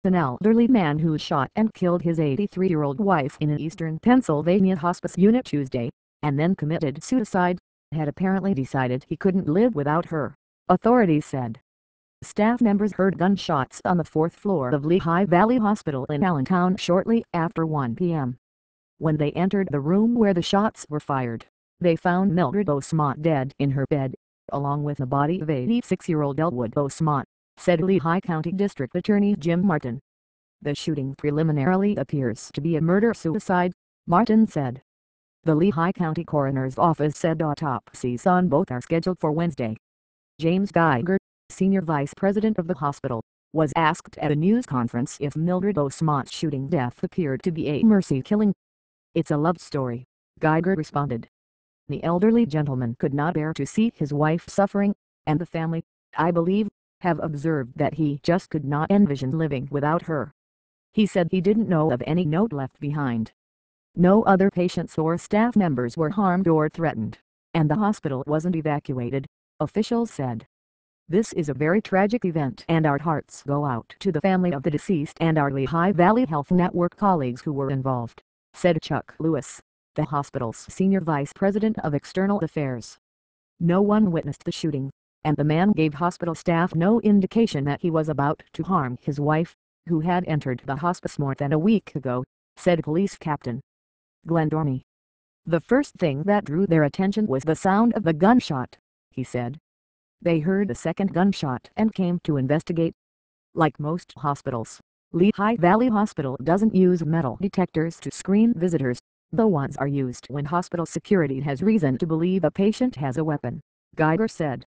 An elderly man who shot and killed his 83-year-old wife in an eastern Pennsylvania hospice unit Tuesday, and then committed suicide, had apparently decided he couldn't live without her, authorities said. Staff members heard gunshots on the fourth floor of Lehigh Valley Hospital in Allentown shortly after 1 p.m. When they entered the room where the shots were fired, they found Mildred Beausmont dead in her bed, along with the body of 86-year-old Elwood Beausmont, said Lehigh County District Attorney Jim Martin. The shooting preliminarily appears to be a murder-suicide, Martin said. The Lehigh County Coroner's Office said autopsies on both are scheduled for Wednesday. James Geiger, senior vice president of the hospital, was asked at a news conference if Mildred Beausmont's shooting death appeared to be a mercy killing. "It's a love story," Geiger responded. "The elderly gentleman could not bear to see his wife suffering, and the family, I believe, have observed that he just could not envision living without her." He said he didn't know of any note left behind. No other patients or staff members were harmed or threatened, and the hospital wasn't evacuated, officials said. "This is a very tragic event and our hearts go out to the family of the deceased and our Lehigh Valley Health Network colleagues who were involved," said Chuck Lewis, the hospital's senior vice president of external affairs. No one witnessed the shooting, and the man gave hospital staff no indication that he was about to harm his wife, who had entered the hospice more than a week ago, said police captain Glenn Dorney. "The first thing that drew their attention was the sound of the gunshot," he said. "They heard a second gunshot and came to investigate." Like most hospitals, Lehigh Valley Hospital doesn't use metal detectors to screen visitors. The ones are used when hospital security has reason to believe a patient has a weapon, Geiger said.